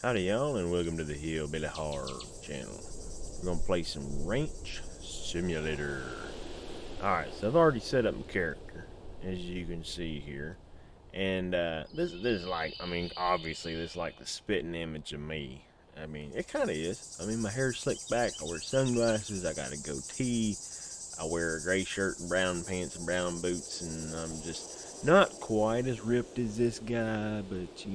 Howdy y'all and welcome to the Hillbilly Horror channel. We're gonna play some Ranch Simulator. Alright, so I've already set up my character, as you can see here. And this is like, obviously this is like the spitting image of me. It kinda is. My hair's slicked back, I wear sunglasses, I got a goatee, I wear a gray shirt and brown pants and brown boots, and I'm just not quite as ripped as this guy, but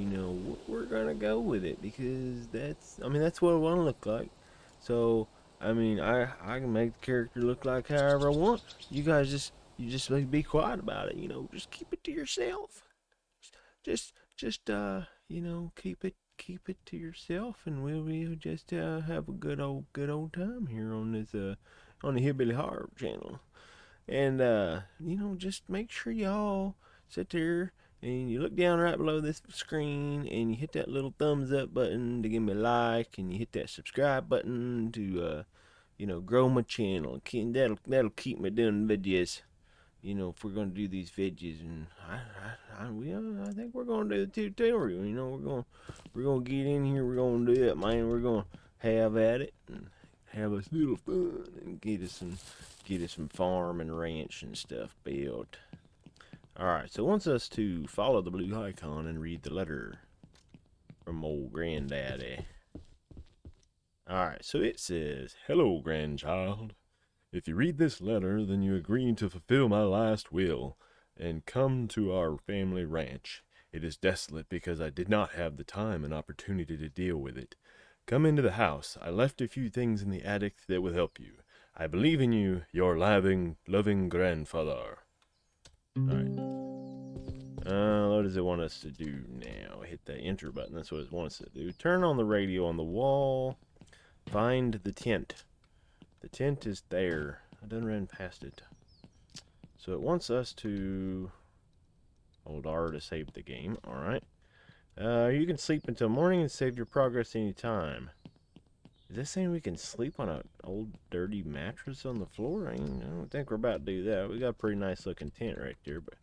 we're gonna go with it because that's what I want to look like. So, I can make the character look like however I want. You guys just be quiet about it. Just keep it to yourself. Just keep it to yourself, and we'll just have a good old time here on this on the Hillbilly Horror channel. And just make sure y'all sit there and you look down right below this screen and you hit that little thumbs up button to give me a like, and you hit that subscribe button to grow my channel. That'll keep me doing videos. If we're gonna do these videos, and I think we're gonna do the tutorial. We're gonna get in here. We're gonna do it, man. We're gonna have at it and have us little fun and get us some farm and ranch and stuff built. Alright, so it wants us to follow the blue icon and read the letter from old granddaddy. Alright, so it says, "Hello, grandchild. If you read this letter, then you agree to fulfill my last will and come to our family ranch. It is desolate because I did not have the time and opportunity to deal with it. Come into the house. I left a few things in the attic that will help you. I believe in you, your loving grandfather." Alright. What does it want us to do now? Hit the enter button. That's what it wants us to do. Turn on the radio on the wall. Find the tent. The tent is there. I done ran past it. So it wants us to hold R to save the game. Alright. You can sleep until morning and save your progress anytime. Is this saying we can sleep on an old dirty mattress on the floor? I don't think we're about to do that. We got a pretty nice looking tent right there, but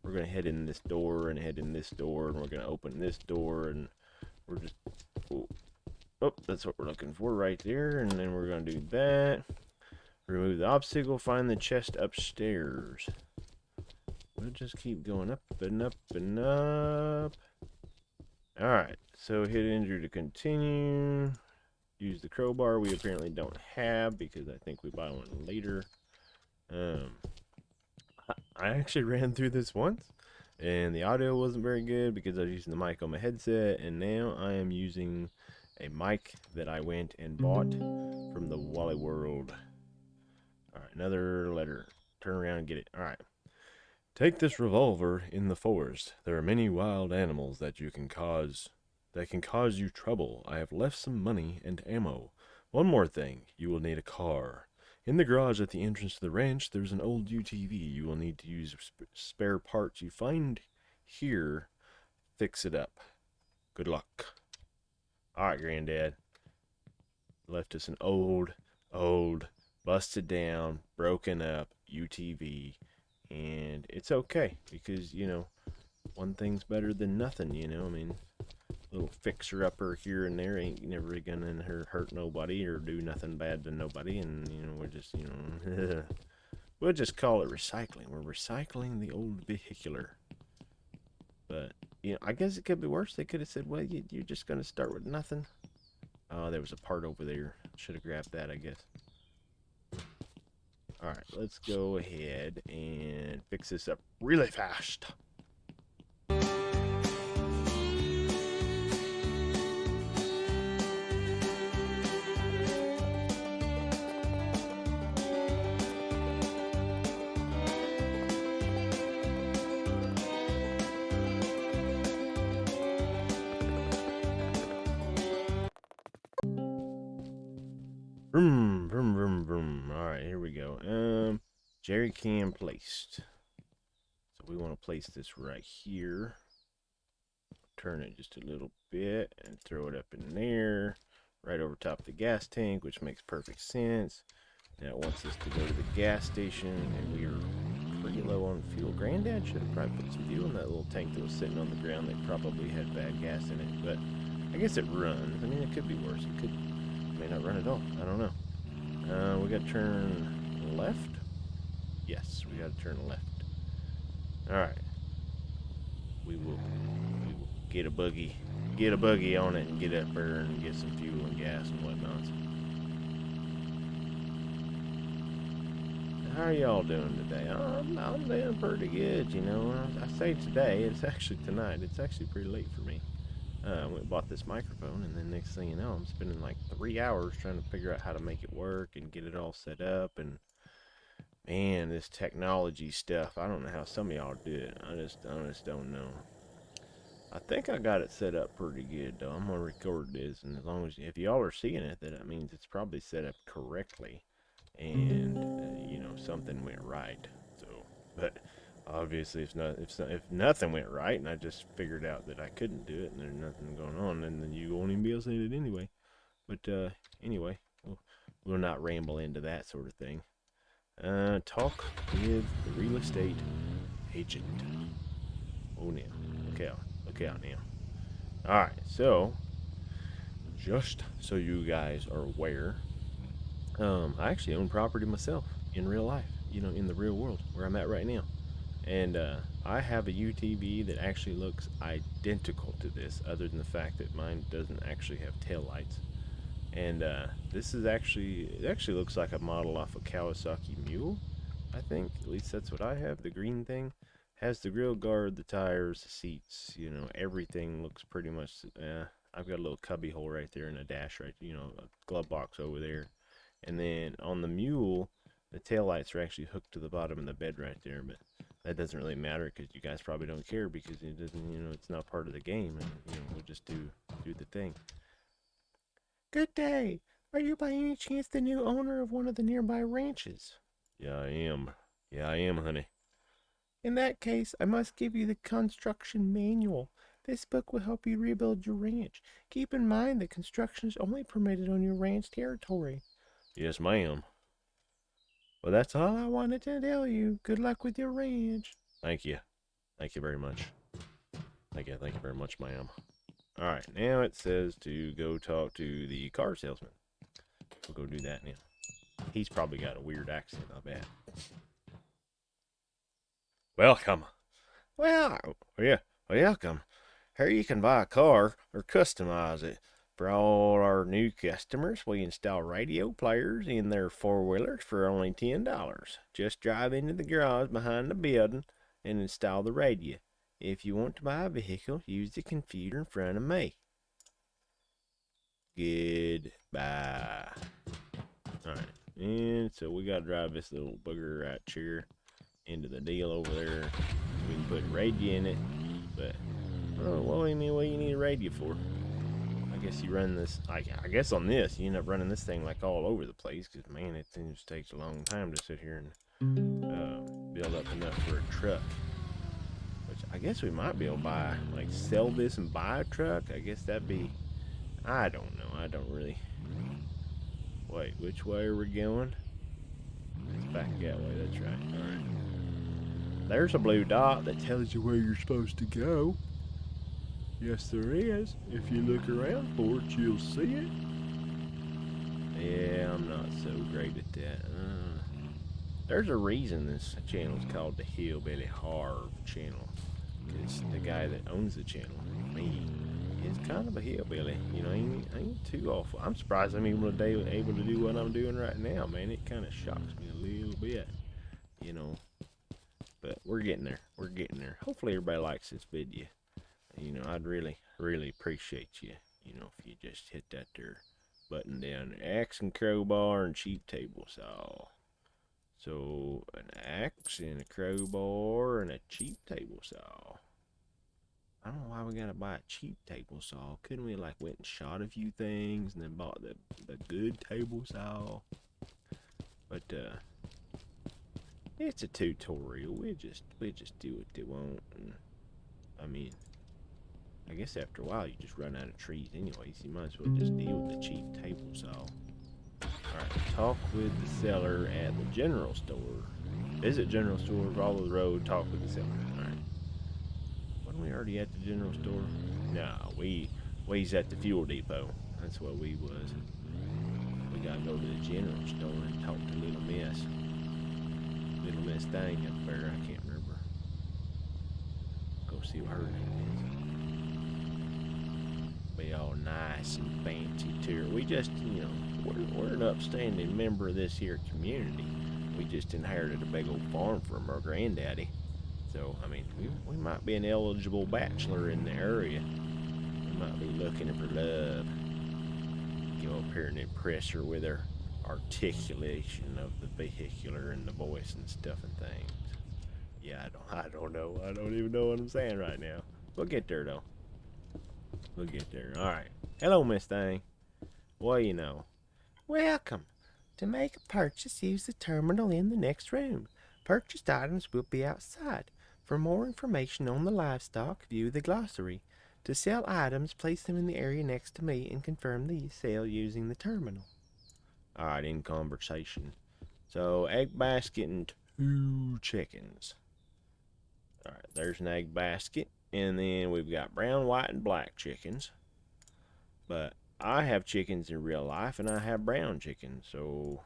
we're gonna head in this door and head in this door, and we're gonna open this door, and we're just oh, that's what we're looking for right there. And then we're gonna do that. Remove the obstacle, find the chest upstairs. We'll just keep going up and up and up. Alright, so hit enter to continue. Use the crowbar we apparently don't have because I think we buy one later. I actually ran through this once and the audio wasn't very good because I was using the mic on my headset, and now I am using a mic that I went and bought from the Wally World. Alright, another letter. Turn around and get it. Alright. Take this revolver in the forest. There are many wild animals that can cause you trouble. I have left some money and ammo. One more thing, you will need a car. In the garage at the entrance to the ranch, there's an old UTV. You will need to use spare parts you find here. Fix it up. Good luck. Alright, Granddad. Left us an old, busted down, broken up UTV. And it's okay because, one thing's better than nothing, little fixer-upper here and there ain't never gonna hurt nobody or do nothing bad to nobody. And, we're just, we'll just call it recycling. We're recycling the old vehicular. But, I guess it could be worse. They could have said, well, you're just gonna start with nothing. Oh, there was a part over there. Should have grabbed that, I guess. Alright, let's go ahead and fix this up really fast. Vroom, vroom, vroom, vroom. Alright, here we go. Jerry can placed. So we want to place this right here. Turn it just a little bit and throw it up in there. Right over top of the gas tank, which makes perfect sense. Now it wants us to go to the gas station, and we are pretty low on fuel. Granddad should have probably put some fuel in that little tank that was sitting on the ground that probably had bad gas in it. But I guess it runs. I mean, it could be worse. It may not run at all. I don't know. We got to turn left. Yes, we got to turn left. All right. We will get a buggy on it and get up there and get some fuel and gas and whatnot. How are y'all doing today? I'm doing pretty good, you know. I say today, it's actually tonight. It's actually pretty late for me. I went and bought this microphone, and then next thing you know, I'm spending like 3 hours trying to figure out how to make it work and get it all set up. And man, this technology stuff, I don't know how some of y'all do it. I just don't know. I think I got it set up pretty good though. I'm gonna record this, and as long as if y'all are seeing it, then that means it's probably set up correctly, and you know, something went right. So, but obviously, if nothing went right, and I just figured out that I couldn't do it, and there's nothing going on, then you won't even be able to see it anyway. But anyway, we'll not ramble into that sort of thing. Talk with the real estate agent. Oh, now, look out now. Alright, so just so you guys are aware, I actually own property myself in real life, you know, in the real world where I'm at right now. And I have a UTV that actually looks identical to this, other than the fact that mine doesn't actually have tail lights. And this is it actually looks like a model off a Kawasaki Mule, I think. At least that's what I have. The green thing has the grill guard, the tires, the seats, you know, everything looks pretty much. I've got a little cubby hole right there and a dash right, you know, a glove box over there. And then on the Mule, the taillights are actually hooked to the bottom of the bed right there, but that doesn't really matter because you guys probably don't care because it doesn't, you know, it's not part of the game, and you know, we'll just do the thing. Good day. Are you by any chance the new owner of one of the nearby ranches? Yeah, I am. Honey. In that case, I must give you the construction manual. This book will help you rebuild your ranch. Keep in mind that construction is only permitted on your ranch territory. Yes, ma'am. Well, that's all I wanted to tell you. Good luck with your ranch. Thank you. Thank you very much. Thank you very much, ma'am. Alright, now it says to go talk to the car salesman. We'll go do that now. He's probably got a weird accent, I bet. Welcome. Well, yeah, welcome. Here you can buy a car or customize it. For all our new customers, we install radio players in their four-wheelers for only $10. Just drive into the garage behind the building and install the radio. If you want to buy a vehicle, use the computer in front of me. Goodbye. Alright, and so we gotta drive this little bugger right here into the deal over there. We can put radio in it, but what do you need a radio for? I guess you run this, I guess on this, you end up running this thing like all over the place, because man, it just takes a long time to sit here and build up enough for a truck. Which I guess we might be able to buy, like sell this and buy a truck. I guess that'd be, I don't know, I don't really. Wait, which way are we going? It's back that way, that's right. Alright. There's a blue dot that tells you where you're supposed to go. Yes, there is. If you look around for it, you'll see it. Yeah, I'm not so great at that. There's a reason this channel's called the Hillbilly Harv channel. Because the guy that owns the channel, me, is kind of a hillbilly. You know, ain't too awful. I'm surprised I'm even able to do what I'm doing right now, man. It kind of shocks me a little bit, you know. But we're getting there. Hopefully everybody likes this video. You know, I'd really appreciate you, you know, if you just hit that there button down there. Axe and crowbar and cheap table saw. So, an axe and a crowbar and a cheap table saw. I don't know why we gotta buy a cheap table saw. Couldn't we like went and shot a few things and then bought the good table saw? But it's a tutorial. We just do what they want. And, I mean, I guess after a while you just run out of trees anyways. You might as well just deal with the cheap table saw. Alright, talk with the seller at the general store. Visit general store, follow the road, talk with the seller. Alright. Wasn't we already at the general store? No, we We's at the fuel depot. That's where we was. We gotta go to the general store and talk to Little Miss. Little Miss thing up there, I can't remember. Go see what her name is. Be all nice and fancy too. We just, you know, we're an upstanding member of this here community. We just inherited a big old farm from our granddaddy. So, I mean, we might be an eligible bachelor in the area. We might be looking for love. Go up here and impress her with her articulation of the vehicular and the voice and stuff and things. Yeah, I don't know. I don't even know what I'm saying right now. We'll get there though. We'll get there. All right. Hello, Miss Thing. What do you know? Welcome. To make a purchase, use the terminal in the next room. Purchased items will be outside. For more information on the livestock, view the glossary. To sell items, place them in the area next to me and confirm the sale using the terminal. Alright, in conversation. So, egg basket and 2 chickens. Alright, there's an egg basket. And then we've got brown, white, and black chickens. But I have chickens in real life, and I have brown chickens. So,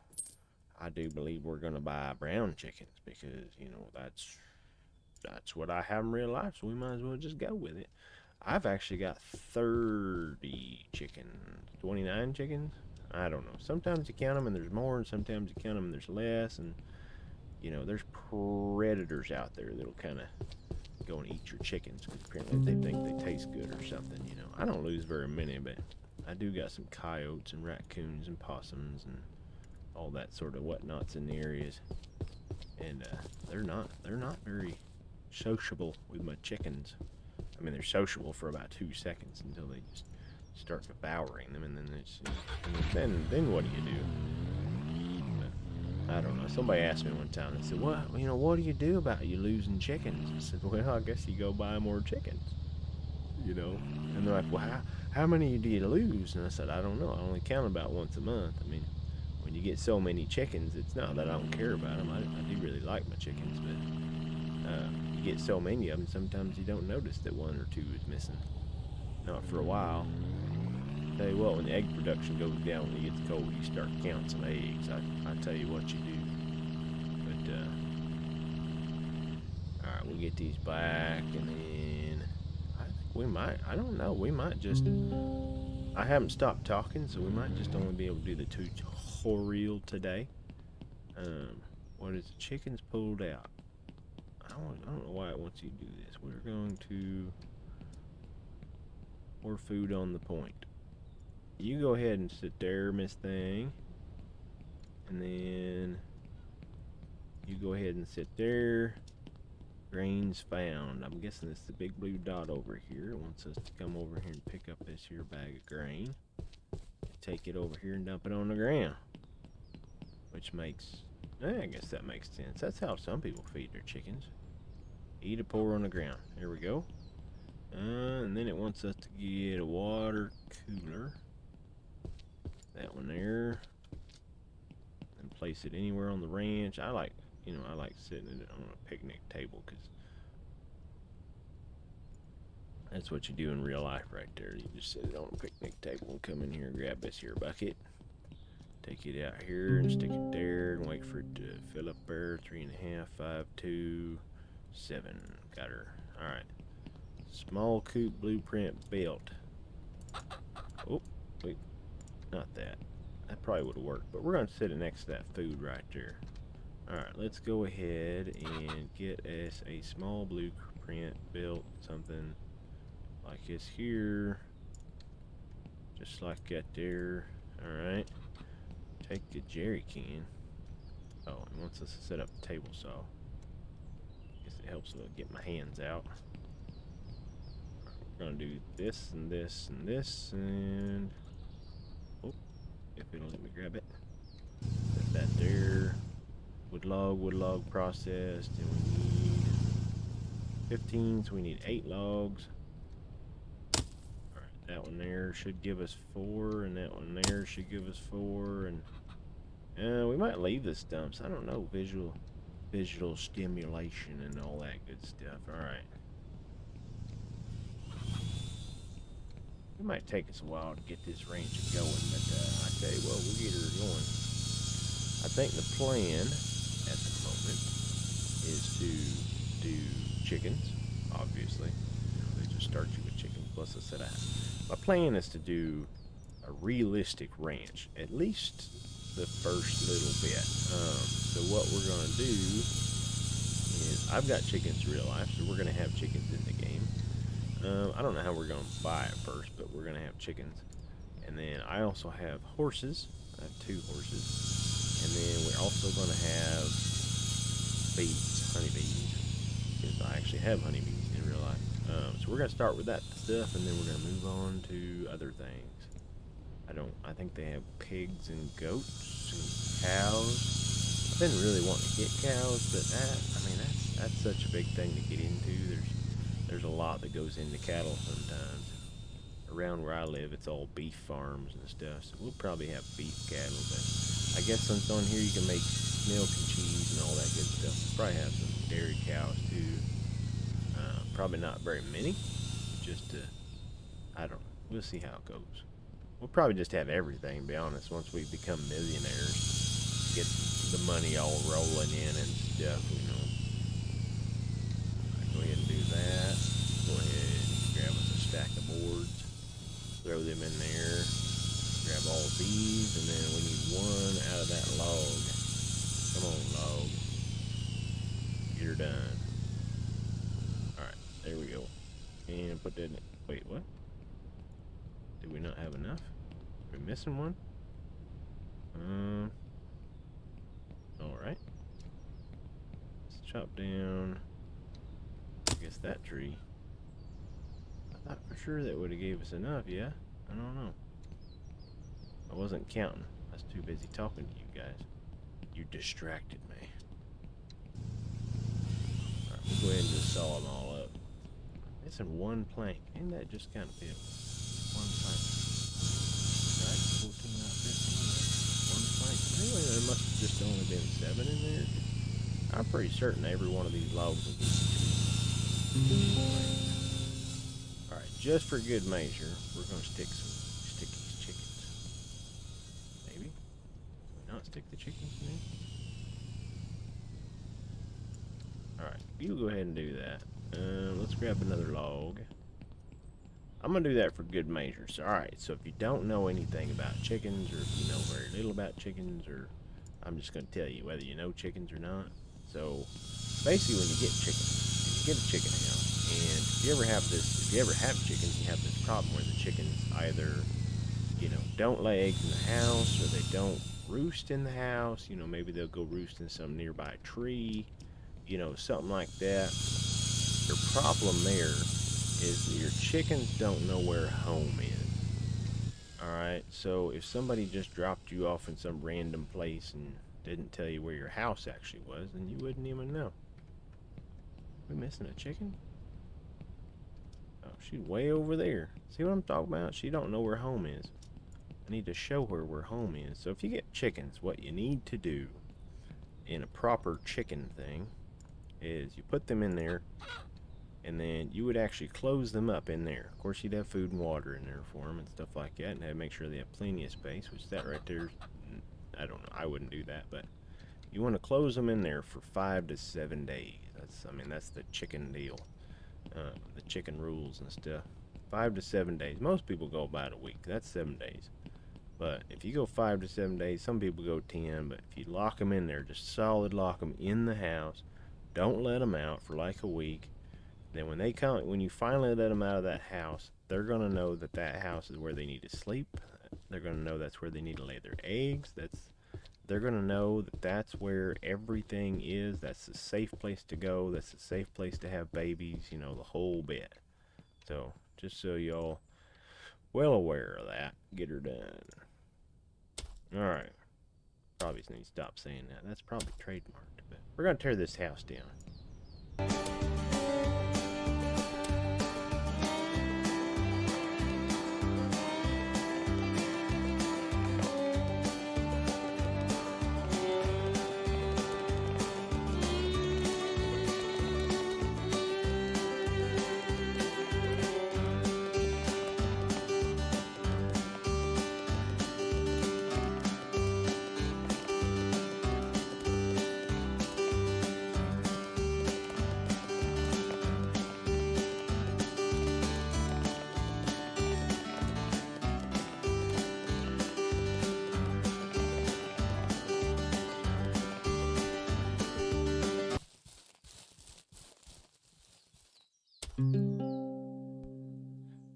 I do believe we're going to buy brown chickens. Because, you know, that's what I have in real life. So, we might as well just go with it. I've actually got 30 chickens, 29 chickens. I don't know. Sometimes you count them and there's more, and sometimes you count them and there's less. And, you know, there's predators out there that'll kind of go and eat your chickens because apparently they think they taste good or something, you know. I don't lose very many, but I do got some coyotes and raccoons and possums and all that sort of whatnots in the areas. And they're not very sociable with my chickens. I mean, they're sociable for about 2 seconds until they just start devouring them, and then it's then what do you do? But I don't know. Somebody asked me one time. They said, "What do you do about you losing chickens?" I said, "Well, I guess you go buy more chickens." You know, and they're like, "Well, how many do you lose?" And I said, "I don't know. I only count about once a month. I mean, when you get so many chickens, it's not that I don't care about them. I do really like my chickens, but you get so many of them, sometimes you don't notice that 1 or 2 is missing. Not for a while. Tell you what, when the egg production goes down, when it gets cold, you start counting some eggs. I tell you what you do. But all right, we'll get these back, and then I think we might. I don't know. We might just. I haven't stopped talking, so we might just only be able to do the tutorial today. What is the chickens pulled out? I don't know why it wants you to do this. We're going to pour food on the point. You go ahead and sit there, Miss Thing. And then you go ahead and sit there. Grains found. I'm guessing it's the big blue dot over here. It wants us to come over here and pick up this here bag of grain. Take it over here and dump it on the ground. Which makes, I guess that makes sense. That's how some people feed their chickens. Eat or pour on the ground. There we go. And then it wants us to get a water cooler. That one there. And place it anywhere on the ranch. I like sitting it on a picnic table because that's what you do in real life right there. You just sit it on a picnic table and come in here and grab this here bucket. Take it out here and stick it there and wait for it to fill up there. 3.5, 5, 2, 7. Got her. Alright. Small coop blueprint built. Oh, wait. Not that. That probably would have worked. But we're going to sit it next to that food right there. Alright, let's go ahead and get us a small blueprint built. Something like this here. Just like that there. Alright. Take the jerry can. Oh, it wants us to set up a table saw. Guess it helps to get my hands out. We're gonna do this and this and this and oh, if it'll let me grab it. Set that there. Wood log processed, and we need 15, so we need 8 logs. Alright, that one there should give us 4, and that one there should give us 4, and we might leave the stumps. I don't know, visual stimulation and all that good stuff. Alright. It might take us a while to get this ranch going, but I tell you what, we'll get her going. I think the plan at the moment is to do chickens, obviously. They just start you with chickens. Plus, I said my plan is to do a realistic ranch, at least the first little bit. So what we're going to do is, I've got chickens real life, so we're going to have chickens in the game. I don't know how we're going to buy it first, but we're going to have chickens. And then I also have horses. I have 2 horses. And then we're also going to have bees, honeybees, because I actually have honeybees in real life. So we're going to start with that stuff, and then we're going to move on to other things. I think they have pigs and goats and cows. I've been really wanting to get cows, but that's such a big thing to get into. There's a lot that goes into cattle sometimes. Around where I live, it's all beef farms and stuff, so we'll probably have beef cattle, but I guess since on here you can make milk and cheese and all that good stuff, we'll probably have some dairy cows too. Probably not very many, just to, I don't know, we'll see how it goes. We'll probably just have everything, to be honest, once we become millionaires, get the money all rolling in and stuff, Go ahead and do that. Go ahead and grab us a stack of boards, throw them in there, grab all of these, and then we need one out of that log. Come on, log. Get her done. Alright, there we go. And put that in. Wait, what? Did we not have enough? Are we missing one? Alright. Let's chop down, I guess, that tree. I thought for sure that would have gave us enough, yeah? I don't know. I wasn't counting. I was too busy talking to you guys. You distracted me. Alright, we'll go ahead and just saw them all up. It's in one plank. Ain't that just kind of pitiful? One plank. Right? 14 out of 15. One plank. Anyway, there must have just only been 7 in there. I'm pretty certain every one of these logs will be 2 planks. Alright, just for good measure, we're going to stick these chickens. Maybe? Can we not stick the chickens in there? Alright, you go ahead and do that. Let's grab another log. I'm going to do that for good measure. So, alright, so if you don't know anything about chickens, or if you know very little about chickens, or I'm just going to tell you whether you know chickens or not. So, basically when you get chickens, you get a chicken house, and if you ever have chickens, you have this problem where the chickens either, don't lay eggs in the house, or they don't roost in the house. Maybe they'll go roost in some nearby tree, something like that. Your problem there is that your chickens don't know where home is. Alright, so if somebody just dropped you off in some random place and didn't tell you where your house actually was, then you wouldn't even know. We missing a chicken? Oh, she's way over there. See what I'm talking about? She don't know where home is. I need to show her where home is. So if you get chickens, what you need to do in a proper chicken thing is you put them in there, and then you would actually close them up in there. Of course, you'd have food and water in there for them and stuff like that, and have make sure they have plenty of space, which that right there, I don't know, I wouldn't do that, but you want to close them in there for 5 to 7 days. That's the chicken deal, the chicken rules and stuff. 5 to 7 days. Most people go about a week. That's 7 days. But if you go 5 to 7 days, some people go 10. But if you lock them in there, just solid lock them in the house, don't let them out for like a week. Then when you finally let them out of that house, they're gonna know that that house is where they need to sleep. They're gonna know that's where they need to lay their eggs. They're gonna know that that's where everything is. That's a safe place to go. That's a safe place to have babies. The whole bit. So just so y'all well aware of that, get her done. All right. Probably need to stop saying that. That's probably trademarked. But we're gonna tear this house down.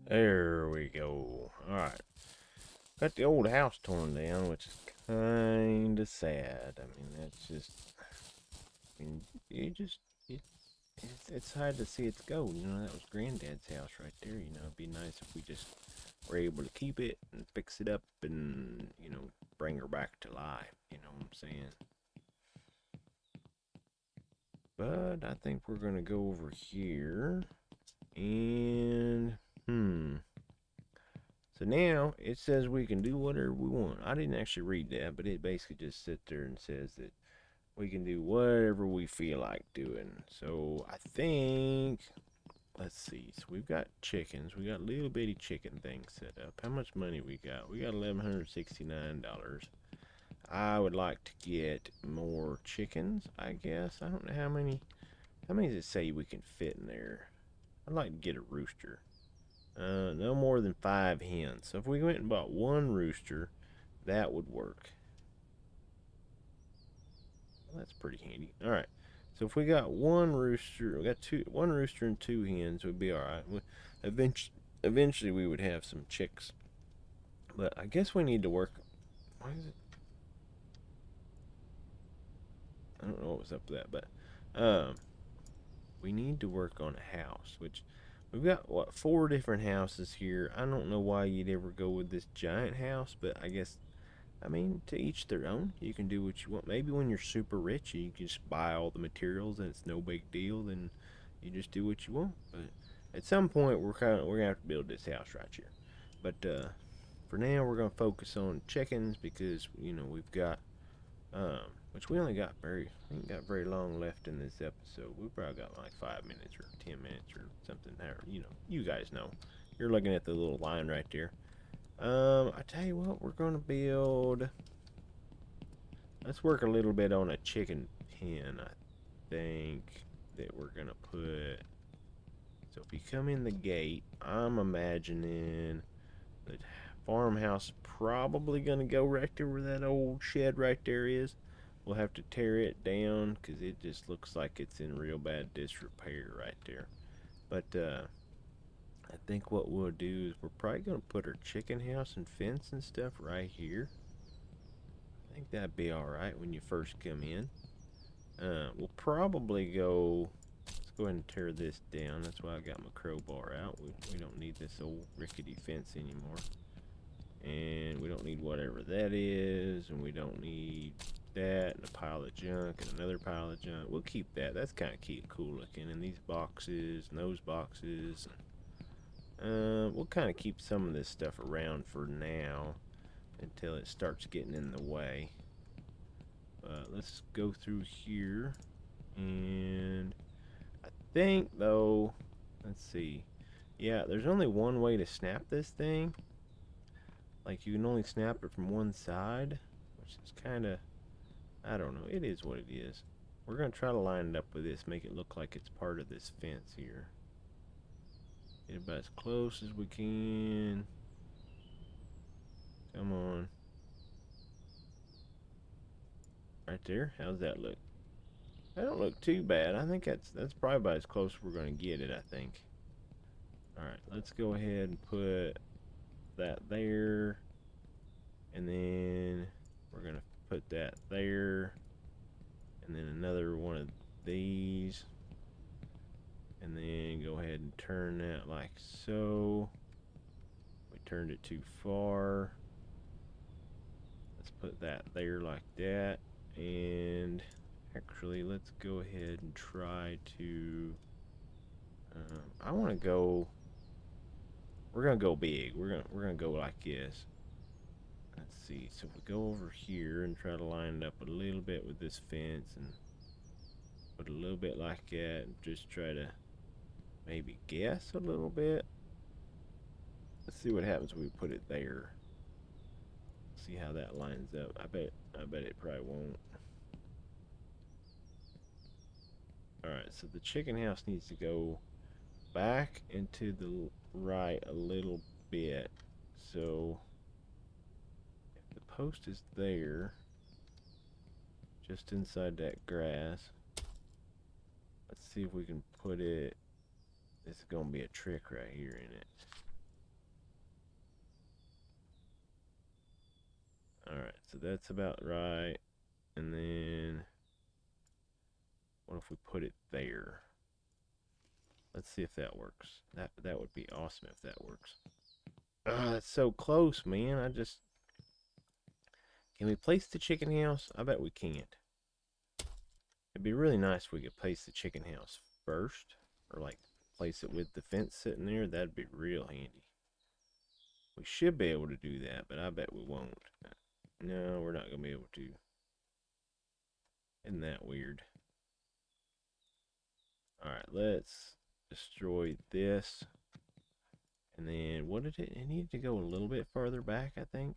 There we go. Alright. Got the old house torn down, which is kind of sad. I mean, that's just... I mean, you just... it's hard to see it go. You know, that was Granddad's house right there. You know, it'd be nice if we just were able to keep it and fix it up and, you know, bring her back to life. You know what I'm saying? But I think we're going to go over here. And, so now it says we can do whatever we want. I didn't actually read that, but it basically just sits there and says that we can do whatever we feel like doing. So I think, let's see. So we've got chickens. We got little bitty chicken things set up. How much money we got? We got $1,169. I would like to get more chickens, I guess. I don't know how many does it say we can fit in there? I'd like to get a rooster. No more than 5 hens. So if we went and bought one rooster, that would work. Well, that's pretty handy. All right. So if we got one rooster, we got one rooster and 2 hens, would be all right. Eventually, we would have some chicks. But I guess we need to work. Why is it? I don't know what was up with that, but we need to work on a house, which we've got, what, 4 different houses here. I don't know why you'd ever go with this giant house, but I guess, I mean, to each their own. You can do what you want. Maybe when you're super rich, you can just buy all the materials and it's no big deal, then you just do what you want. But at some point, we're gonna have to build this house right here. But for now, we're gonna focus on chickens because, you know, we've got which we ain't got very long left in this episode. We probably got like 5 minutes or 10 minutes or something there. You know, you guys know. You're looking at the little line right there. I tell you what, we're gonna build. Let's work a little bit on a chicken pen. I think that we're gonna put. So if you come in the gate, I'm imagining the farmhouse probably gonna go right there where that old shed right there is. We'll have to tear it down because it just looks like it's in real bad disrepair right there. But I think what we'll do is we're probably gonna put our chicken house and fence and stuff right here. I think that'd be all right when you first come in. We'll probably go. Let's go ahead and tear this down. That's why I got my crowbar out. We don't need this old rickety fence anymore. And we don't need whatever that is, and we don't need that, and a pile of junk, and another pile of junk. We'll keep that. That's kind of cool looking. And these boxes, and those boxes. We'll kind of keep some of this stuff around for now until it starts getting in the way. Let's go through here, and I think, though, let's see. Yeah, there's only one way to snap this thing. Like, you can only snap it from one side, which is kind of, I don't know. It is what it is. We're going to try to line it up with this, make it look like it's part of this fence here. Get about as close as we can. Come on. Right there. How's that look? That don't look too bad. I think that's probably about as close as we're going to get it, I think. Alright, let's go ahead and put that there. And then we're going to put that there. And then another one of these. And then go ahead and turn that like so. We turned it too far. Let's put that there like that. And actually, let's go ahead and try to. I want to go. We're gonna go big. We're gonna go like this. Let's see. So if we go over here and try to line it up a little bit with this fence and put a little bit like that, and just try to maybe guess a little bit. Let's see what happens when we put it there. See how that lines up. I bet it probably won't. Alright, so the chicken house needs to go back into the right a little bit. So if the post is there, just inside that grass, let's see if we can put it. This is gonna be a trick right here in it. Alright, so that's about right. And then what if we put it there? Let's see if that works. That would be awesome if that works. It's so close, man. Can we place the chicken house? I bet we can't. It'd be really nice if we could place the chicken house first, or like place it with the fence sitting there. That'd be real handy. We should be able to do that, but I bet we won't. No, we're not gonna be able to. Isn't that weird? Alright, let's destroy this. And then, what did it? It needed to go a little bit farther back, I think.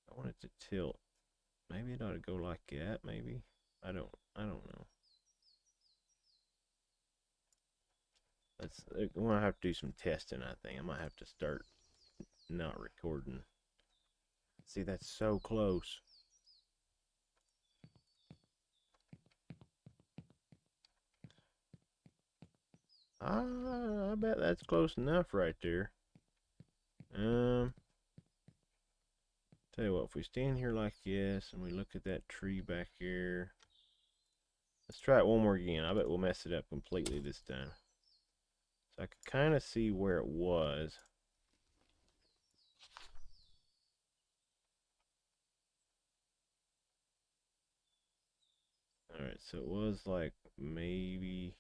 I want it to tilt. Maybe it ought to go like that, maybe. I don't know. I'm gonna have to do some testing, I think. I might have to start not recording. See, that's so close. I bet that's close enough right there. Tell you what, if we stand here like this and we look at that tree back here, let's try it one more again. I bet we'll mess it up completely this time. So I could kind of see where it was. Alright, so it was like maybe...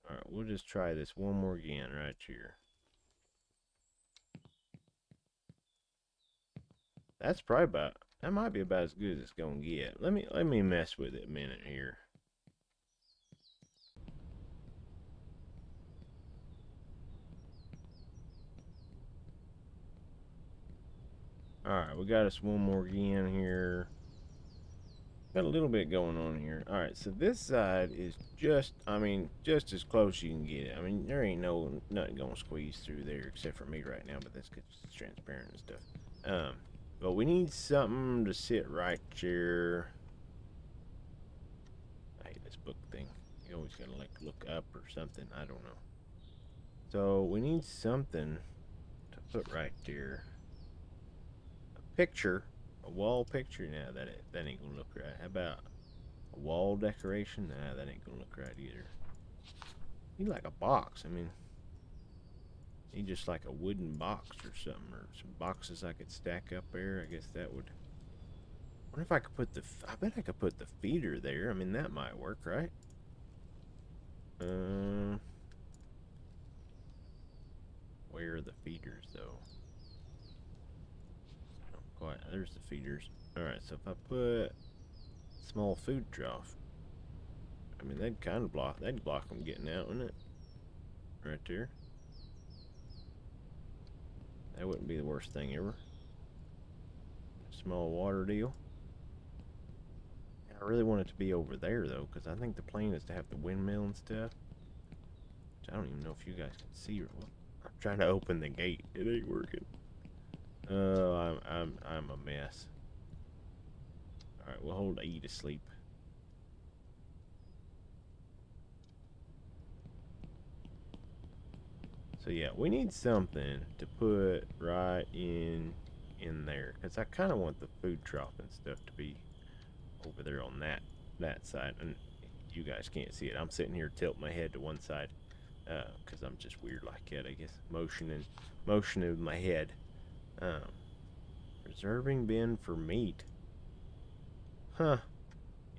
Alright, we'll just try this one more again right here. That's probably about... That might be about as good as it's gonna get. Let me mess with it a minute here. Alright, we got us one more again here. Got a little bit going on here. Alright, so this side is just, I mean, just as close as you can get it. I mean, there ain't nothing gonna squeeze through there except for me right now, but that's because it's transparent and stuff. But we need something to sit right here. I hate this book thing. You always gotta like look up or something. I don't know. So we need something to put right there. A picture. A wall picture? Nah, that ain't gonna look right. How about a wall decoration? Nah, that ain't gonna look right either. Need like a box. I mean, need just like a wooden box or something, or some boxes I could stack up there. I guess that would. I wonder if I could put the. I bet I could put the feeder there. I mean, that might work, right? Where are the feeders though? Quite. There's the feeders. Alright, so if I put small food trough, I mean, that'd kind of block them getting out, wouldn't it? Right there. That wouldn't be the worst thing ever. Small water deal. I really want it to be over there though, because I think the plan is to have the windmill and stuff. Which I don't even know if you guys can see or what. I'm trying to open the gate. It ain't working. Oh, I'm a mess. Alright, we'll hold E to sleep. So yeah, we need something to put right in there, because I kind of want the food trough and stuff to be over there on that side. And you guys can't see it. I'm sitting here tilting my head to one side because I'm just weird like that, I guess. Motioning my head. Reserving bin for meat. Huh.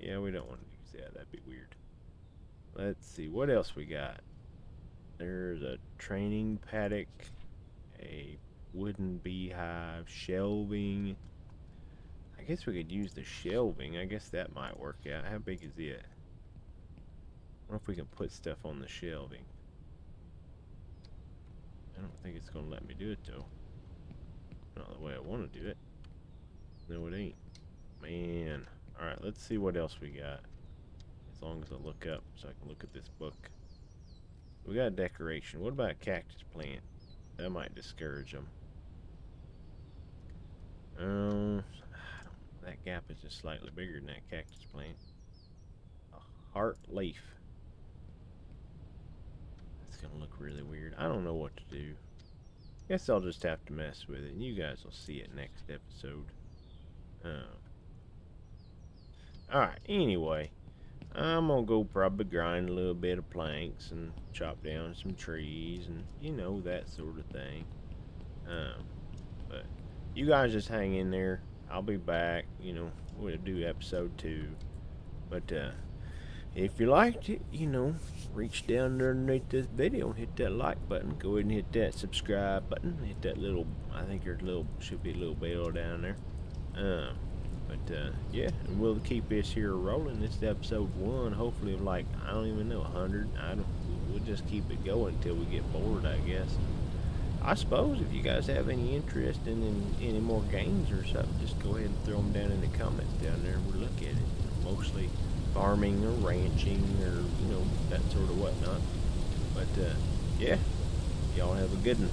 Yeah, we don't want to use that. That'd be weird. Let's see what else we got. There's a training paddock, a wooden beehive, shelving. I guess we could use the shelving. I guess that might work out. How big is it? I wonder if we can put stuff on the shelving. I don't think it's going to let me do it, though. Not the way I want to do it. No, it ain't. Man. Alright, let's see what else we got. As long as I look up so I can look at this book. We got a decoration. What about a cactus plant? That might discourage them. That gap is just slightly bigger than that cactus plant. A heart leaf. it's gonna look really weird. I don't know what to do. Guess I'll just have to mess with it, and you guys will see it next episode. Alright, anyway, I'm gonna go probably grind a little bit of planks and chop down some trees and, you know, that sort of thing. But you guys just hang in there. I'll be back, you know, we'll do episode 2. But, if you liked it, you know, reach down underneath this video and hit that like button. Go ahead and hit that subscribe button. Hit that little, I think there's should be a little bell down there. Yeah, and we'll keep this here rolling. This is episode 1, hopefully of like, I don't even know, 100. We'll just keep it going until we get bored, I guess. I suppose if you guys have any interest in any more games or something, just go ahead and throw them down in the comments down there and we'll look at it. Mostly farming or ranching or, you know, that sort of whatnot. But, yeah, y'all have a good one.